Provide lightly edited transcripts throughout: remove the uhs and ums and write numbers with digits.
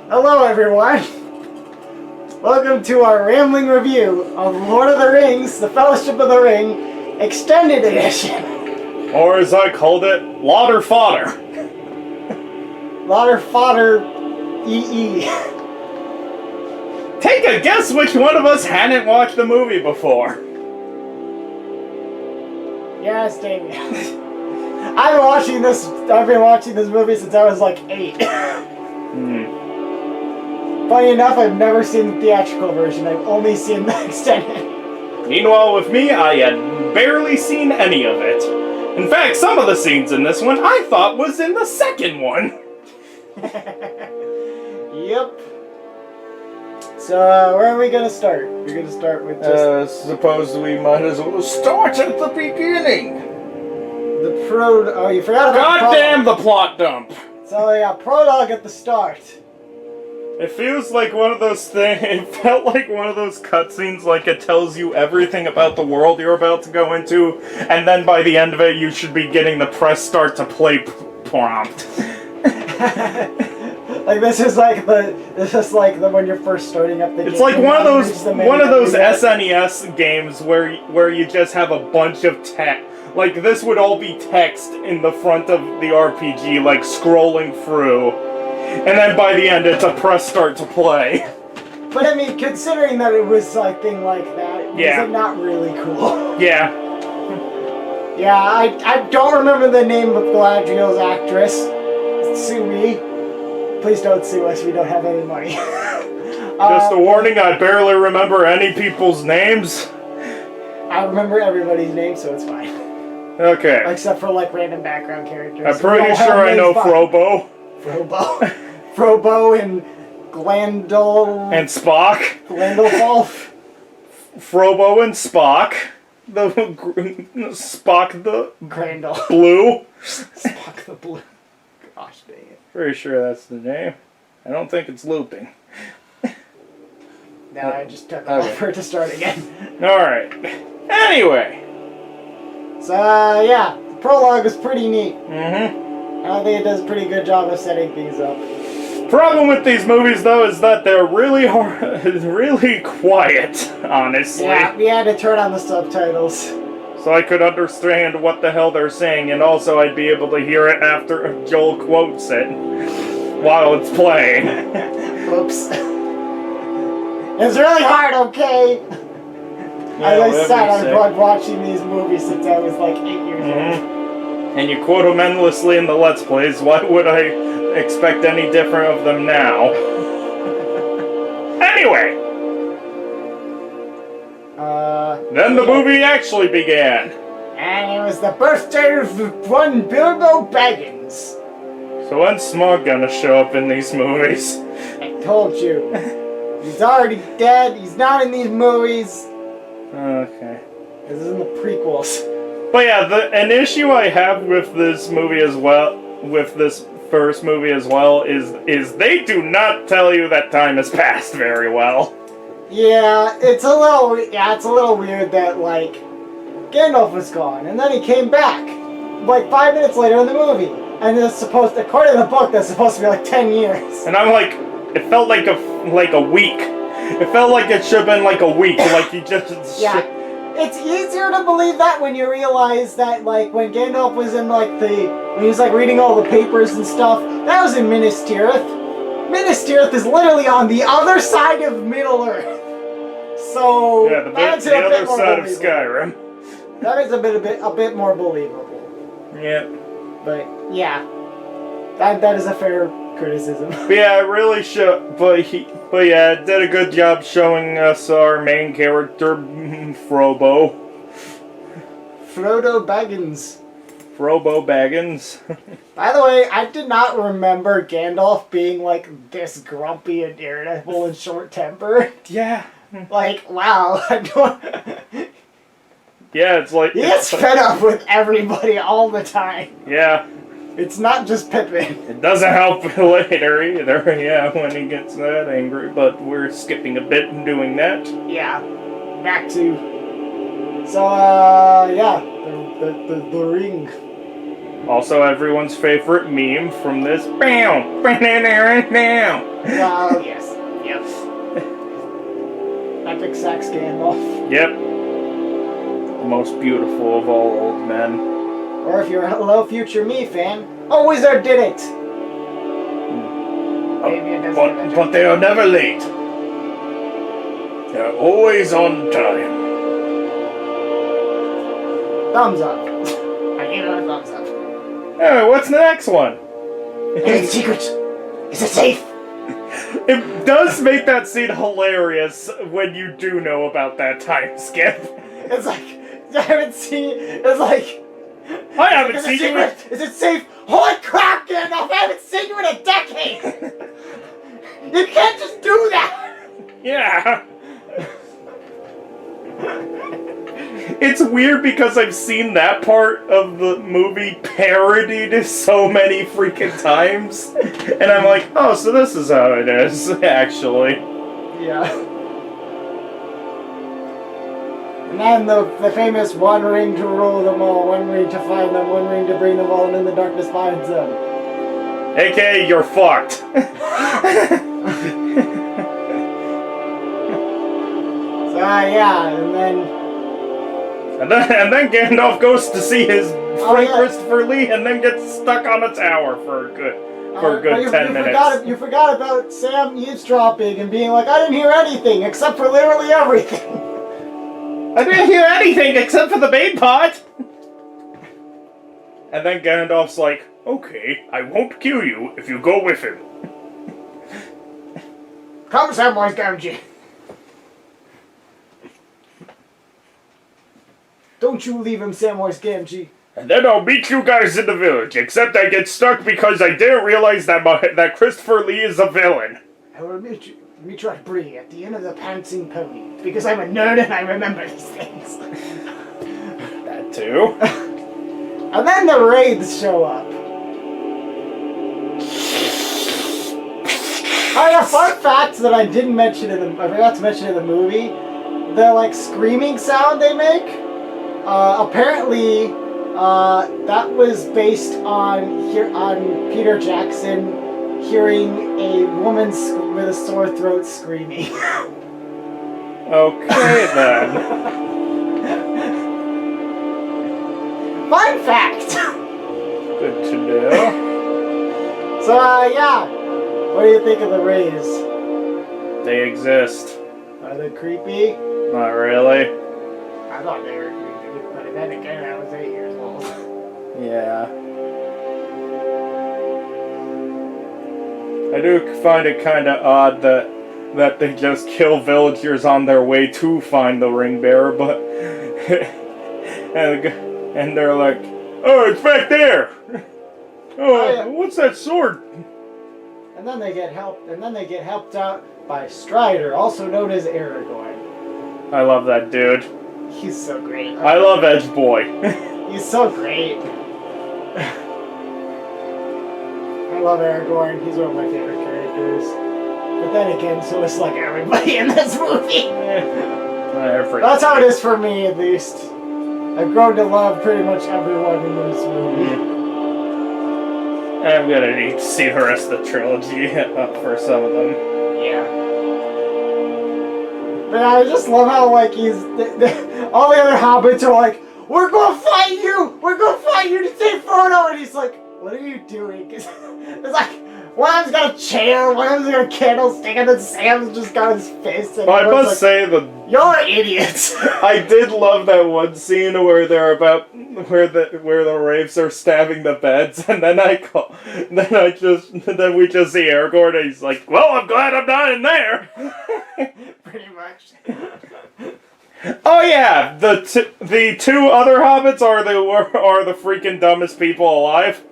Hello everyone! Welcome to our rambling review of Lord of the Rings, The Fellowship of the Ring, Extended Edition. Or as I called it, Lauder Fodder. Lauder Fodder EE. Take a guess which one of us hadn't watched the movie before. Yes, Damien. I've been watching this movie since I was like 8. Funny enough, I've never seen the theatrical version. I've only seen the extended. Meanwhile, with me, I had barely seen any of it. In fact, some of the scenes in this one I thought was in the second one. Yep. So, where are we gonna start? We're gonna start with just... suppose we might as well start at the beginning. The oh, you forgot about Goddamn the plot dump. So, yeah, prologue at the start. It feels like one of those things, it felt like one of those cutscenes, like it tells you everything about the world you're about to go into, and then by the end of it you should be getting the press start to play prompt. Like this is like the when you're first starting up the game. It's like one of those SNES games where you just have a bunch of text. Like this would all be text in the front of the RPG, like scrolling through. And then by the end, it's a press start to play. But I mean, considering that it was something like that, was it not really cool? Yeah. Yeah, I don't remember the name of Galadriel's actress. Sue me. Please don't sue us, we don't have any money. Just a warning, I barely remember any people's names. I remember everybody's name, so it's fine. Okay. Except for like random background characters. I'm pretty sure I know Frobo. Frobo and Glandol... And Spock. Glandalf. Frobo and Spock. Spock the... Grandel. Blue. Spock the Blue. Gosh dang it. Pretty sure that's the name. I don't think it's looping. Now I just took it for it to start again. Alright. Anyway. So, yeah. The prologue is pretty neat. Mm-hmm. I think it does a pretty good job of setting things up. Problem with these movies, though, is that they're really really quiet, honestly. Yeah, we had to turn on the subtitles. So I could understand what the hell they're saying, and also I'd be able to hear it after Joel quotes it while it's playing. Oops. It's really hard, okay? As I said, I've been watching these movies since I was like 8 years old. And you quote them endlessly in the Let's Plays. Why would I expect any different of them now? Anyway! Then the movie actually began. And it was the birthday of one Bilbo Baggins. So when's Smaug gonna show up in these movies? I told you. He's already dead. He's not in these movies. Okay. This is in the prequels. But yeah, an issue I have with this movie as well, with this first movie as well, is they do not tell you that time has passed very well. Yeah, it's a little weird that like Gandalf was gone and then he came back like 5 minutes later in the movie, and it's supposed, according to the book, that's supposed to be like 10 years. And I'm like, it felt like a week. It felt like it should have been like a week. Like he just It's easier to believe that when you realize that, like, when Gandalf was in, like, when he was, like, reading all the papers and stuff, that was in Minas Tirith. Minas Tirith is literally on the other side of Middle-earth. So, yeah, the other side of Skyrim. That is a bit more believable. Yeah. But, yeah. That is a fair criticism. But yeah, it really but yeah, it did a good job showing us our main character, Frobo. Frodo Baggins. Frobo Baggins. By the way, I did not remember Gandalf being like this grumpy and irritable and short-tempered. Yeah. Like, wow. Yeah, it's like... He gets fed up with everybody all the time. Yeah. It's not just Pippin. It doesn't help later either, yeah, when he gets that angry, but we're skipping a bit and doing that. Yeah. Back to... So, yeah. The ring. Also, everyone's favorite meme from this. Bam! Bam! Oh, yes. Yep. Epic sex Gandalf. Yep. The most beautiful of all old men. Or if you're a Hello Future Me fan, a wizard did it! But they are never late. They're always on time. Thumbs up. I give it a thumbs up. Hey, what's the next one? It's a secret! It's a safe! It does make that scene hilarious when you do know about that time skip. It's like, I haven't seen, it's like... I haven't seen you in... Is it safe? Holy crap, Gandalf! I haven't seen you in a decade! You can't just do that! Yeah. It's weird because I've seen that part of the movie parodied so many freaking times. And I'm like, oh, so this is how it is, actually. Yeah. And then the famous one ring to rule them all, one ring to find them, one ring to bring them all, and in the darkness finds them. AKA, you're fucked. So, yeah, And then Gandalf goes to see his friend yeah. Christopher Lee, and then gets stuck on a tower for a good 10 minutes. You forgot about Sam eavesdropping and being like, I didn't hear anything except for literally everything. I didn't hear anything except for the main part. And then Gandalf's like, okay, I won't kill you if you go with him. Come, Samwise Gamgee. Don't you leave him, Samwise Gamgee. And then I'll meet you guys in the village, except I get stuck because I didn't realize that Christopher Lee is a villain. I will meet you at Bree at the end of the Pouncing Pony, because I'm a nerd and I remember these things. That too. And then the wraiths show up. A fun fact that I forgot to mention in the movie, the like screaming sound they make, apparently that was based on Peter Jackson hearing a woman with a sore throat screaming. Okay then. Fun fact! Good to know. So, yeah. What do you think of the rays? They exist. Are they creepy? Not really. I thought they were creepy, but then again, I was 8 years old. Yeah. I do find it kind of odd that they just kill villagers on their way to find the ring bearer, but and they're like, oh, it's back there. Oh, yeah. What's that sword? And then they get helped out by Strider, also known as Aragorn. I love that dude. He's so great. I love Edge Boy. He's so great. I love Aragorn. He's one of my favorite characters. But then again, so is like everybody in this movie. That's how it is for me, at least. I've grown to love pretty much everyone in this movie. I'm gonna need to see the rest of the trilogy for some of them. Yeah. But I just love how, like, all the other hobbits are like, we're gonna fight you! We're gonna fight you to save Frodo! And he's like, what are you doing? It's like, one of them's got a chair, one of them's got a candlestick, and then Sam's just got his fist. And I must like, say you're idiots! I did love that one scene where they're where the wraiths are stabbing the beds, and then we just see Aragorn, and he's like, well, I'm glad I'm not in there. Pretty much. Oh yeah, the two other hobbits are the freaking dumbest people alive.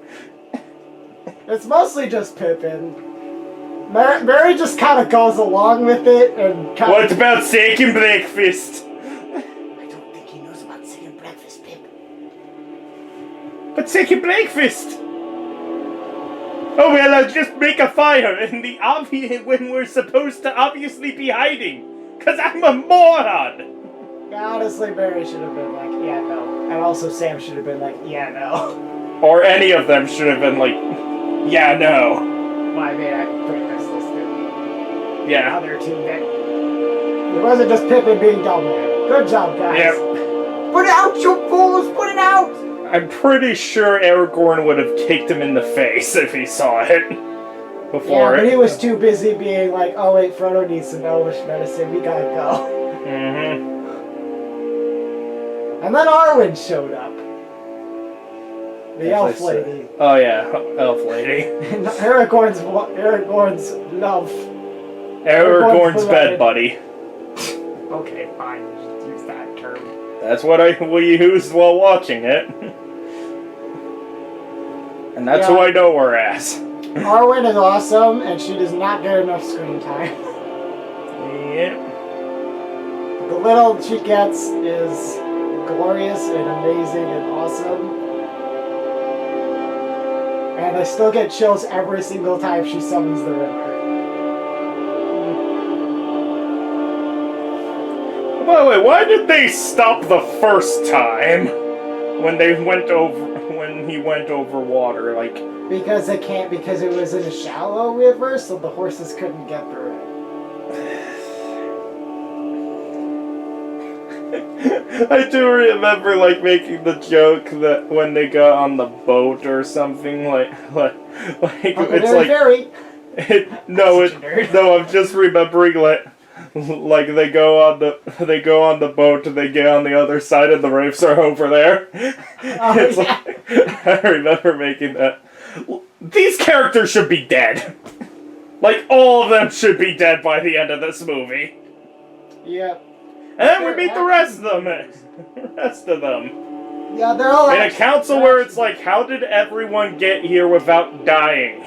It's mostly just Pippin. Mary just kind of goes along with it and kind What about second breakfast? I don't think he knows about second breakfast, Pip. But second breakfast. Oh well, I'll just make a fire in the when we're supposed to obviously be hiding. 'Cause I'm a moron. Honestly, Barry should have been like, yeah, no. And also Sam should have been like, yeah, no. Or any of them should have been like, yeah, no. Well, I mean, I pretty much listed the Yeah. other two that... It wasn't just Pippin being dumb there. Good job, guys. Yep. Put it out, you fools! Put it out! I'm pretty sure Aragorn would have kicked him in the face if he saw it before Yeah, but it. he was too busy being like, oh wait, Frodo needs some elvish medicine, we gotta go. Mm-hmm. And then Arwen showed up. The As I elf said. lady. Oh yeah, elf lady. And Aragorn's love. Aragorn's bed beloved. buddy. Okay, fine, just use that term. That's what we used while watching it. And that's who I know her as. Arwen is awesome, and she does not get enough screen time. Yep. The little she gets is glorious and amazing and awesome. And I still get chills every single time she summons the river. By the way, why did they stop the first time when he went over water? Like, Because they can't, because it was in a shallow river, so the horses couldn't get through it. I do remember like making the joke that when they got on the boat or something, like it's like Very. no, Such a nerd. no. I'm just remembering like they go on the boat and they get on the other side and the reefs are over there. It's yeah. like, I remember making that. These characters should be dead. Like all of them should be dead by the end of this movie. Yep. And then we meet the rest of them. Yeah, they're all In a council where it's like, how did everyone get here without dying?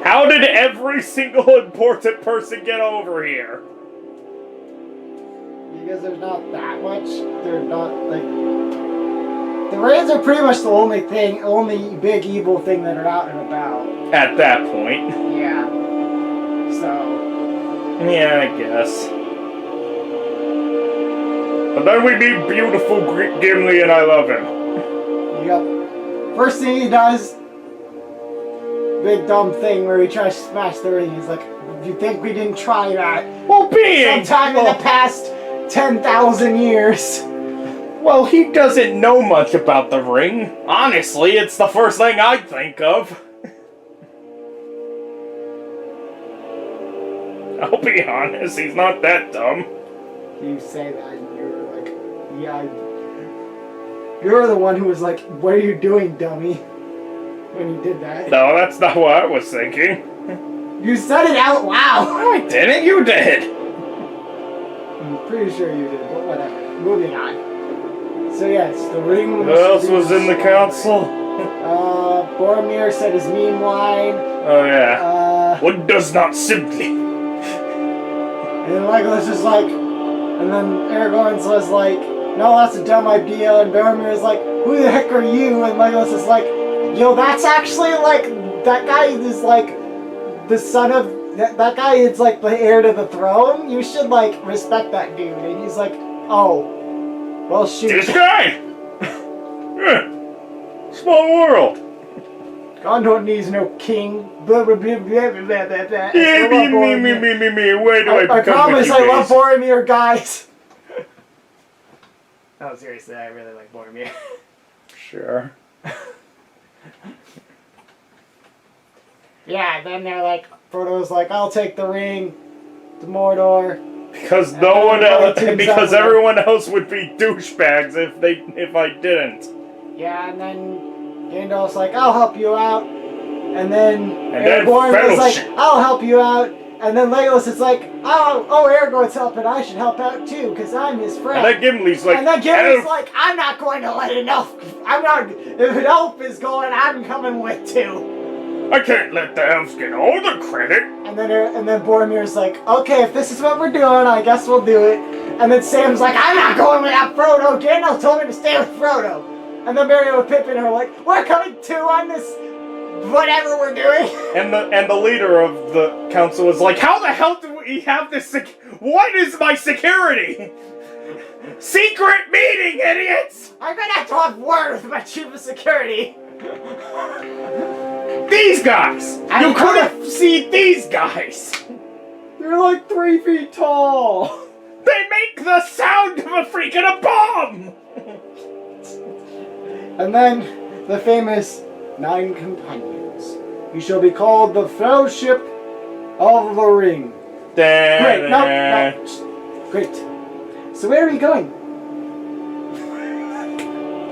How did every single important person get over here? Because there's not that much. They're not, like... The Reds are pretty much the only big evil thing that are out and about. At that point. Yeah. So... Yeah, I guess. But then we meet beautiful Gimli and I love him. Yep. First thing he does, big dumb thing where he tries to smash the ring. He's like, "You think we didn't try that? Well, being... Sometime in the past 10,000 years." Well, he doesn't know much about the ring. Honestly, it's the first thing I'd think of. I'll be honest, he's not that dumb. You say that and you're like, yeah. You're the one who was like, "What are you doing, dummy?" when you did that. No, that's not what I was thinking. You said it out loud! No, I didn't. You did. I'm pretty sure you did, but whatever. Moving on. So yes, the ring. Who else was in the council? Boromir said his meme line. Oh yeah. One does not simply. And then Legolas is like, and then Aragorn says like, "No, that's a dumb idea." And Boromir is like, "Who the heck are you?" And Legolas is like, "Yo, that's actually like, that guy is like the son of, that guy is like the heir to the throne. You should like respect that dude." And he's like, "Oh, well shoot." This guy. Yeah. Small world. Gondor needs no king. Blah, blah, blah, blah, blah, blah, blah. Yeah, I love Boromir. me. Where do I I become promise with you I love guys? Boromir, guys. No, seriously, I really like Boromir. Sure. Yeah, then they're like, Frodo's like, "I'll take the ring to Mordor." Because And no one everybody else, teams because up with everyone else would be douchebags if I didn't. Yeah, and then Gandalf's like, "I'll help you out." And then then Aragorn was like, fellowship. "I'll help you out." And then Legolas is like, "Oh, Aragorn's helping. I should help out too, because I'm his friend." And then Gimli's like, And then Gimli's "Elf." like, "I'm not going to let an elf. I'm not. If an elf is going, I'm coming with too." I can't let the elves get all the credit. And then Boromir's like, "Okay, if this is what we're doing, I guess we'll do it." And then Sam's like, "I'm not going without Frodo. Gandalf told me to stay with Frodo." And then Merry and Pippin are like, "We're coming too on this, whatever we're doing." And the leader of the council was like, "How the hell do we have this? What is my security?" Secret meeting, idiots! I'm gonna have to have word with my chief of security. These guys! You couldn't see these guys! They're like 3 feet tall. They make the sound of a freaking a bomb! And then the famous 9 companions. You shall be called the Fellowship of the Ring. Great, no. Great. So where are we going?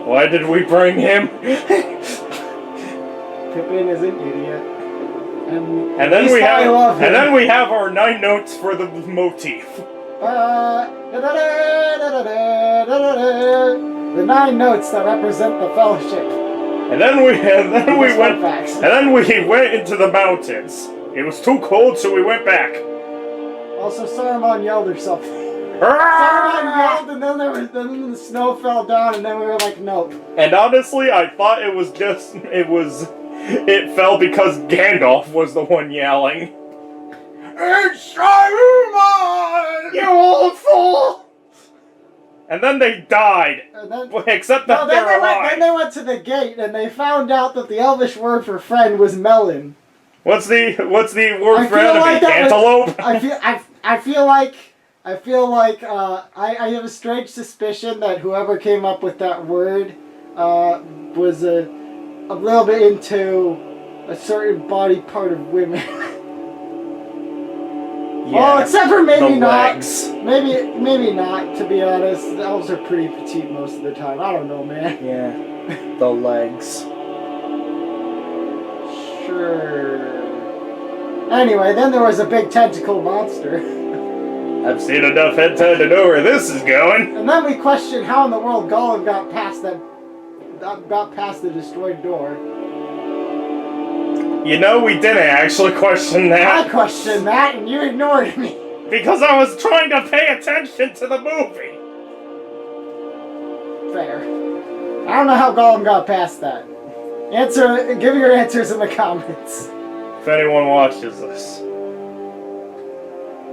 Why did we bring him? Pippin is an idiot. And then we have our 9 notes for the motif. The 9 notes that represent the Fellowship. And then we went into the mountains. It was too cold, so we went back. Also, Saruman yelled or something. Saruman yelled, and then the snow fell down, and then we were like, nope. And honestly, I thought it fell because Gandalf was the one yelling. It's Saruman! You old fool! And then they died. Except that they're alive. Then they went to the gate, and they found out that the Elvish word for friend was melon. What's the word for enemy? Cantaloupe? I feel like I have a strange suspicion that whoever came up with that word was a little bit into a certain body part of women. Yeah, well, except for maybe not. Legs. Maybe not, to be honest. The elves are pretty petite most of the time. I don't know, man. Yeah. The legs. Sure. Anyway, then there was a big tentacle monster. I've seen enough hentai to know where this is going. And then we questioned how in the world Gollum got past the destroyed door. You know, we didn't actually question that. I questioned that, and you ignored me. Because I was trying to pay attention to the movie. Fair. I don't know how Gollum got past that. Give your answers in the comments. If anyone watches this.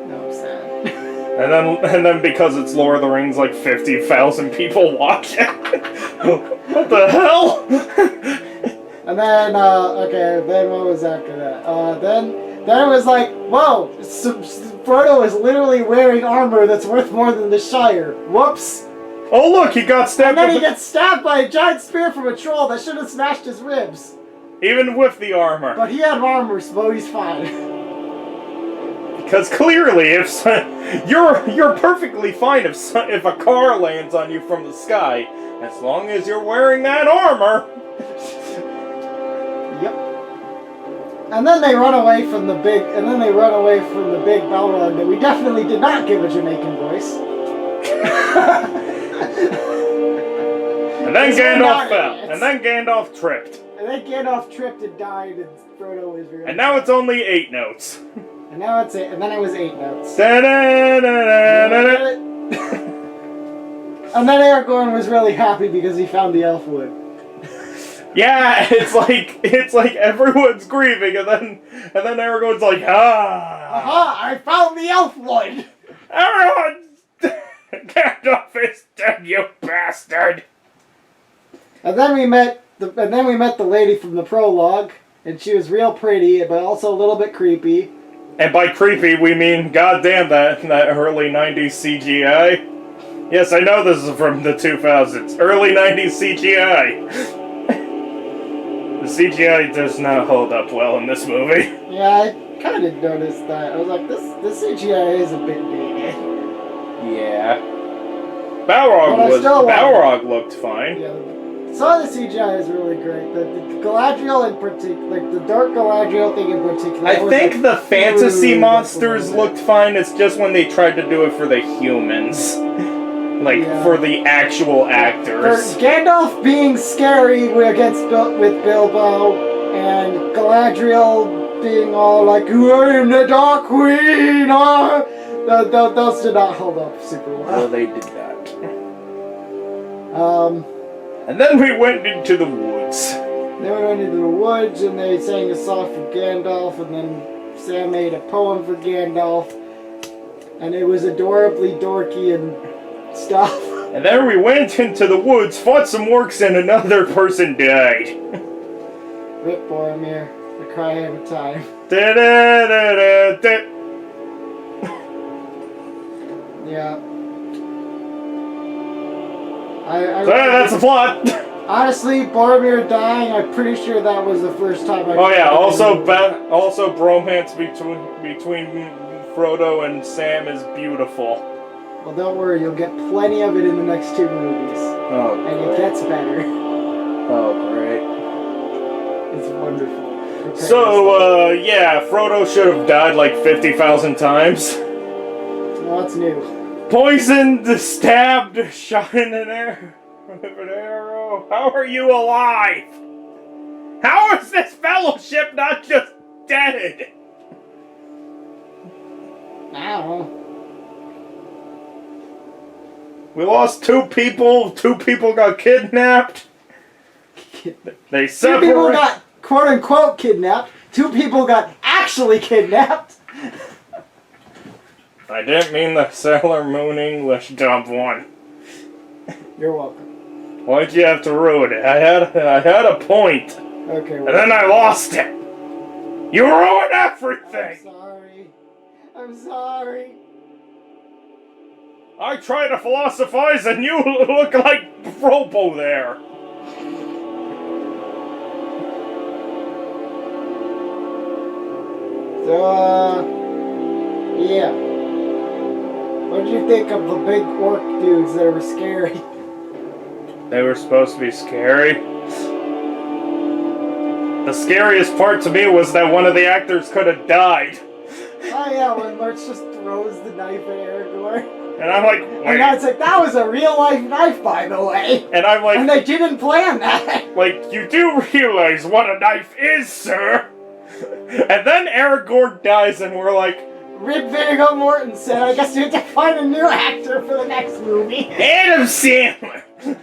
No, I'm sad. And then because it's Lord of the Rings, like 50,000 people watch it. What the hell? And then, okay, then what was after that? Then it was like, whoa, Frodo is literally wearing armor that's worth more than the Shire. Whoops. Oh look, he got stabbed. And then he gets stabbed by a giant spear from a troll that should have smashed his ribs. Even with the armor. But he had armor, so he's fine. Because clearly, if you're perfectly fine if a car lands on you from the sky, as long as you're wearing that armor. Yep. And then they run away from the big. Balrog that we definitely did not give a Jamaican voice. And then Gandalf fell. And then Gandalf tripped. And then Gandalf tripped and died, and Frodo was very. And now it's only 8 notes. And now it's 8. And then it was 8 notes. And then Aragorn was really happy because he found the elf wood. Yeah, it's like everyone's grieving, and then Aragorn's like, Aha! I found the elf wood. Everyone, Gandalf is dead, you bastard. And then we met the lady from the prologue, and she was real pretty, but also a little bit creepy. And by creepy, we mean, goddamn, that early 90s CGI. Yes, I know this is from the 2000s. Early 90s CGI. The CGI does not hold up well in this movie. Yeah, I kind of noticed that. I was like, this CGI is a bit dated. Yeah. Balrog looked fine. Yeah, some of the CGI is really great. The Galadriel in particular, like the Dark Galadriel thing in particular. I think the fantasy monsters looked fine. It's just when they tried to do it for the humans. For the actual actors. For Gandalf being scary with Bilbo, and Galadriel being all like, I am the Dark Queen! Those did not hold up super well. Well, they did not. And then we went into the woods. And they sang a song for Gandalf, and then Sam made a poem for Gandalf, and it was adorably dorky and stuff. And then we went into the woods, fought some orcs, and another person died. Rip Boromir, the cry of a time. Da-da-da-da-da. Yeah. So that's the plot. Honestly, Boromir dying, I'm pretty sure that was the first time I... Oh yeah, also bromance between Frodo and Sam is beautiful. Well, don't worry, you'll get plenty of it in the next 2 movies. Oh, and it gets better. Oh, great. It's wonderful. So, yeah, Frodo should have died like 50,000 times. What's new? Poisoned, stabbed, shot in an arrow. How are you alive? How is this fellowship not just dead? I don't know. We lost 2 people. 2 people got kidnapped. They 2 separated. people got quote-unquote kidnapped. 2 people got actually kidnapped. I didn't mean the Sailor Moon English dub one. You're welcome. Why'd you have to ruin it? I had a point. Okay. Well, and then I lost it. You ruined everything. I'm sorry. I try to philosophize and you look like Frobo there. So, yeah. What did you think of the big orc dudes that were scary? They were supposed to be scary. The scariest part to me was that one of the actors could have died. Oh yeah, when Lurch just throws the knife at Aragorn. And I'm like, wait. And now it's like, that was a real life knife, by the way. And I'm like... And they didn't plan that. Like, you do realize what a knife is, sir? And then Aragorn dies and we're like... Rip Viggo Mortensen, I guess you have to find a new actor for the next movie. Adam Sandler! No.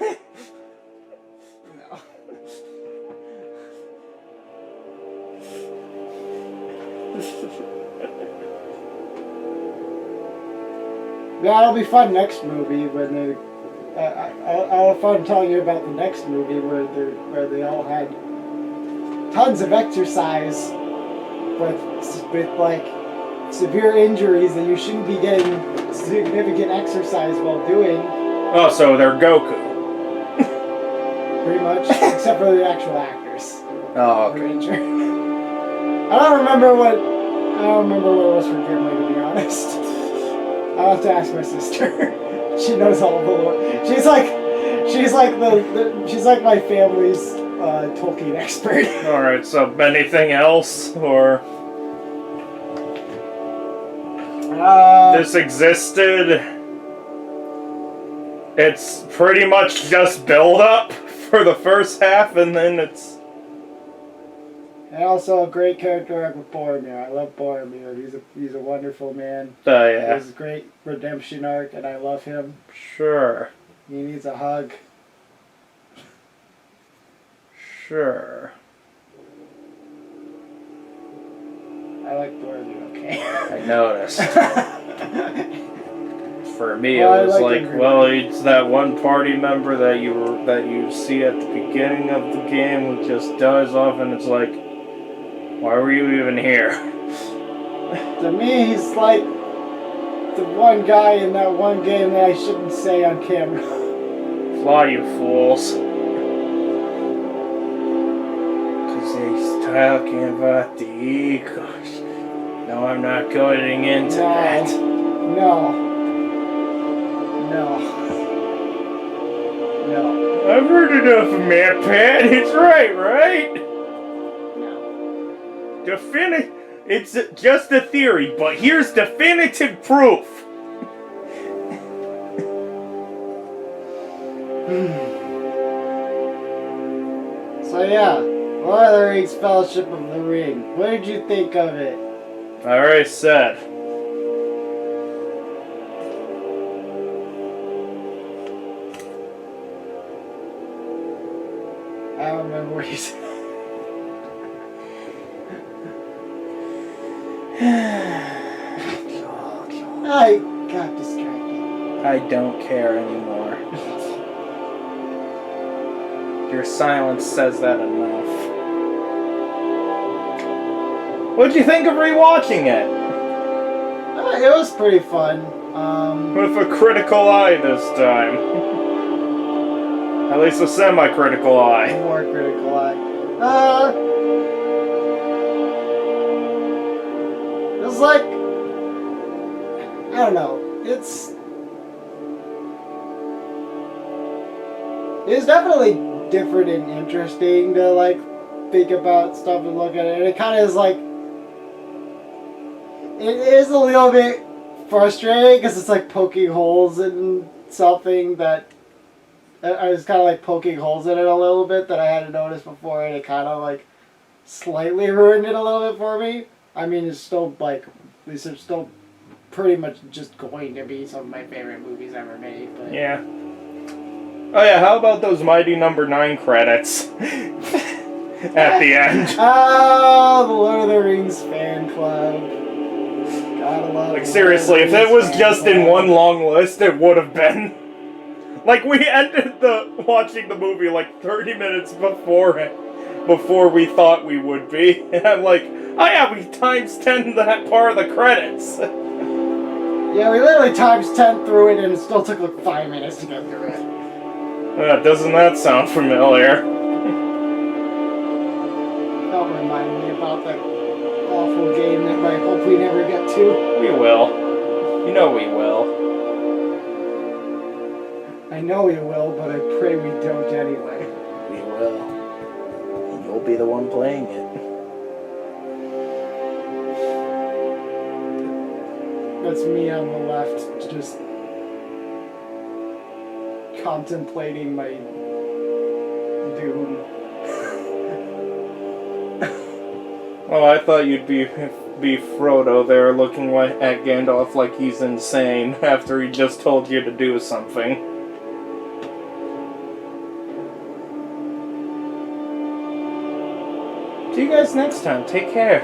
Yeah, it'll be fun next movie when they... I'll have fun telling you about the next movie where they all had tons of exercise, but with like severe injuries that you shouldn't be getting significant exercise while doing. Oh, so they're Goku. Pretty much, except for the actual actors. Oh, okay. I don't remember what it was for Gimli, to be honest. I'll have to ask my sister. She knows all the lore. She's like my family's Tolkien expert. All right. So anything else, or this existed? It's pretty much just build up for the first half, and then it's. And also a great character arc with Boromir. I love Boromir. He's a wonderful man. Yeah. He has a great redemption arc, and I love him. Sure. He needs a hug. Sure. I like Boromir. Okay. I noticed. For me, Well, it was like it's that one party member that you see at the beginning of the game who just dies off, and it's like, why were you even here? To me, he's like the one guy in that one game that I shouldn't say on camera. Fly, you fools. Because he's talking about the Eagles. No, I'm not going into that. No. I've heard enough of Matt Pat. It's right? No. It's just a theory, but here's definitive proof. So yeah, Lord of the Rings Fellowship of the Ring. What did you think of it? I already said. I don't remember what you said. I got distracted. I don't care anymore. Your silence says that enough. What'd you think of rewatching it? It was pretty fun. With a critical eye this time. At least a semi-critical eye. More critical eye. It was like, I don't know. It's definitely different and interesting to like think about stuff and look at it. And it kind of is like, it is a little bit frustrating because it's like poking holes in something that I was kind of like poking holes in it a little bit that I hadn't noticed before, and it kind of like slightly ruined it a little bit for me. I mean, it's still like, these are still pretty much just going to be some of my favorite movies ever made. But yeah. Oh yeah, how about those Mighty Number 9 credits at the end? Oh, the Lord of the Rings fan club. Gotta love Like seriously, if it was just in one long list, it would have been. Like we ended watching the movie like 30 minutes before we thought we would be, and I'm like, oh yeah, we times 10 that part of the credits. Yeah, we literally times 10 through it, and it still took like 5 minutes to get through it. Doesn't that sound familiar? Don't remind me about that awful game that I hope we never get to. We will. You know we will. I know we will, but I pray we don't anyway. We will. And you'll be the one playing it. That's me on the left, just contemplating my doom. Oh, I thought you'd be Frodo there looking at Gandalf like he's insane after he just told you to do something. See you guys next time. Take care.